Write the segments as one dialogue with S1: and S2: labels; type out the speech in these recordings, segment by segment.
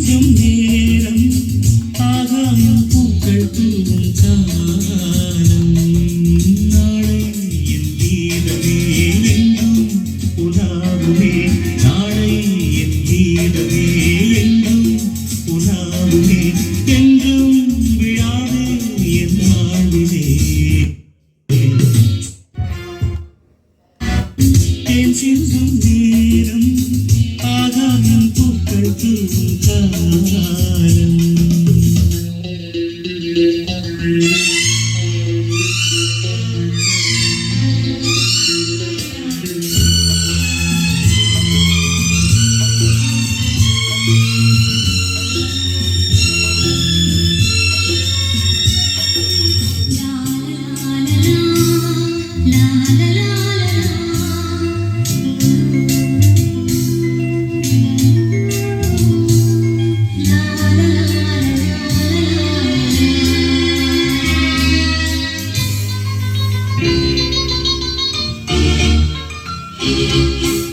S1: சிந்தும் நேரம் ஆகாயம் பூக்கள் தூவும் காலம் நாளை என் கீதமே என்றும் உலாவுமே நாளை என் கீதமே என்றும் உலாவுமே என்றும் விழாவே என் வாழ்விலே தேன் சிந்தும் நேரம் ஆகாயம் பூக்கள் தூவும் காலம்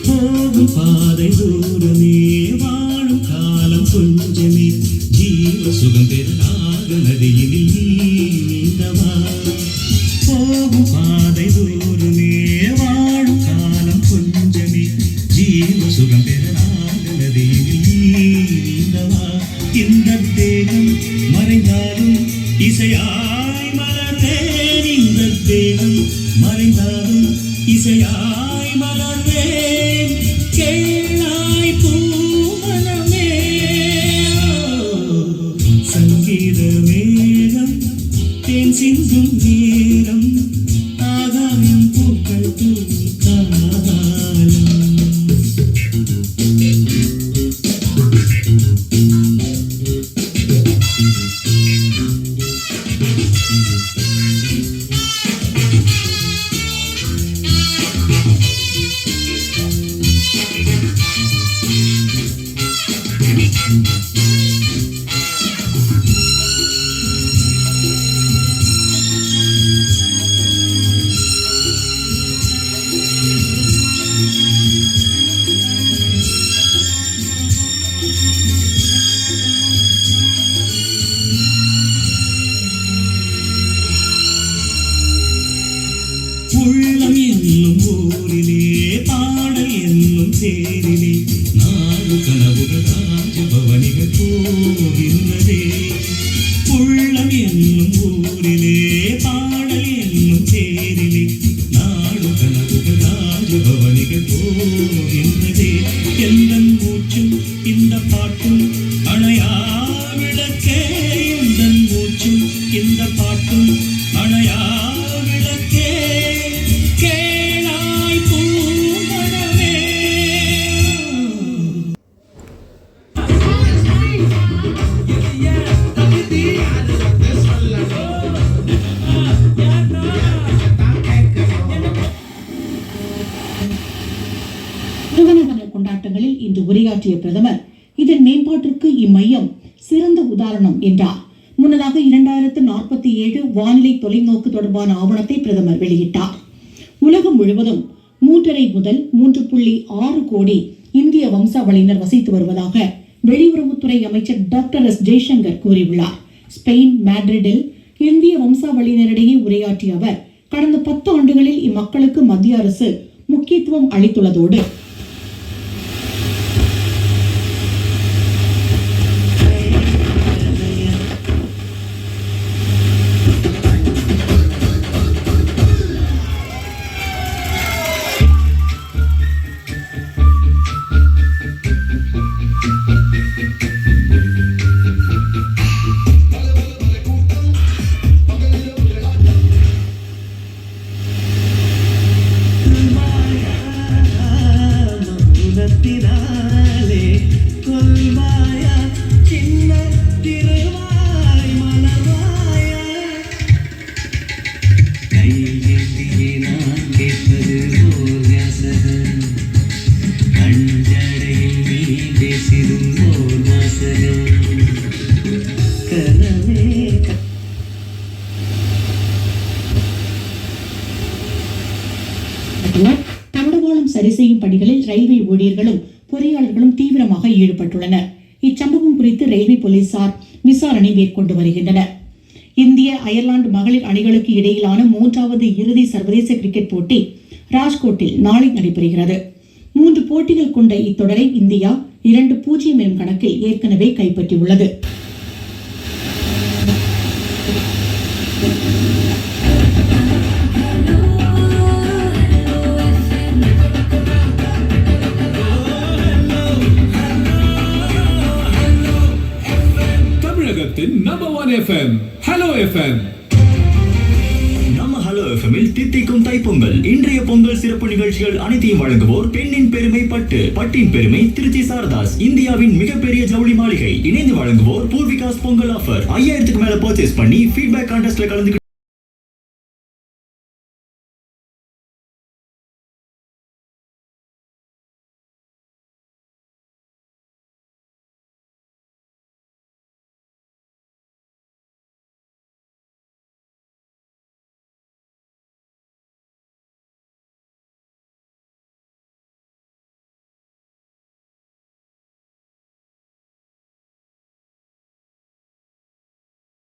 S1: போகும் பாதை தூரமே வாழும் காலம் கொஞ்சமே ஜீவ சுகம் பெறாக நதியினில் நீந்தவா போகும் பாதை தூரமே வாழும் காலம் கொஞ்சமே ஜீவ சுகம் பெறாக நதியினில் நீந்தவா இந்த தேகம் மறைந்தாலும் இசையாய் மலர்ந்தேன் இந்த தேகம் மறைந்தாலும் இசையாய் மலர்வேன் கேளாய் பூமனமே சங்கீத மேகம் தேன் சிந்தும் நேரம் ஆகாயம் பூக்கள் தூவும் காலம் உள்ளம் என்னும் ஊரிலே பாடல் என்னும் தேரிலே நாடு கனவுகள் ராஜபவனிகள் போகின்றதே உள்ளம் என்னும் ஊரிலே பாடல் என்னும் தேரிலே நாடு கனவுகள் ராஜபவனிகள் போகின்றதே எந்தன் மூச்சும் இந்த பாட்டும் அணையா விளக்கே எந்தன் மூச்சும் இந்த பாட்டும் அணையா விளக்கே கேளாய் பூமனமே
S2: திருமண கொண்டாட்டங்களில் இன்று உரையாற்றிய பிரதமர் இதன் மேம்பாட்டிற்கு இம்மையம் சிறந்த உதாரணம் என்றார். முன்னதாக 2047 வானிலை தொலைநோக்கு தொடர்பான ஆவணத்தை பிரதமர் வெளியிட்டார். உலகம் முழுவதும் 3.5 முதல் 3.6 கோடி இந்திய வம்சாவளியினர் வசித்து வருவதாக வெளியுறவுத்துறை அமைச்சர் டாக்டர் எஸ் ஜெய்சங்கர் கூறியுள்ளார். ஸ்பெயின் மேட்ரிடில் இந்திய வம்சாவளியினரிடையே உரையாற்றிய அவர் கடந்த 10 ஆண்டுகளில் இம்மக்களுக்கு மத்திய அரசு முக்கியத்துவம் அளித்துள்ளதோடு தண்டவாளம் சரி செய்யும் பணிகளில் ரயில்வே ஊழியர்களும் பொறியாளர்களும் தீவிரமாக ஈடுபட்டுள்ளனர். இச்சம்பவம் குறித்து ரயில்வே போலீசார் விசாரணை மேற்கொண்டு வருகின்றனர். இந்திய அயர்லாந்து மகளிர் அணிகளுக்கு இடையிலான 3வது இறுதி சர்வதேச கிரிக்கெட் போட்டி ராஜ்கோட்டில் நாளை நடைபெறுகிறது. 3 போட்டிகள் கொண்ட இத்தொடரை இந்தியா 2-0 எனும் கணக்கில் ஏற்கனவே கைப்பற்றியுள்ளது.
S3: தமிழகத்தின் நம்பர் 1 FM ஹலோ FM.
S4: நம்ம ஹலோ எஃப்எம்மில் தித்திக்கும் தைப்பொங்கல். இன்றைய பொங்கல் சிறப்பு நிகழ்ச்சிகள் அனைத்தையும் வழங்குவோர் பெண்ணின் பெருமை பட்டு, பட்டின் பெருமை திருச்சி சாரதாஸ், இந்தியாவின் மிகப்பெரிய ஜவுளி மாளிகை. இணைந்து வழங்குவோர் பூர்விகாஸ் பொங்கல் ஆஃபர். 5000க்கு மேல பர்ச்சேஸ் பண்ணி ஃபீட்பேக் கான்டெஸ்ட்ல கலந்து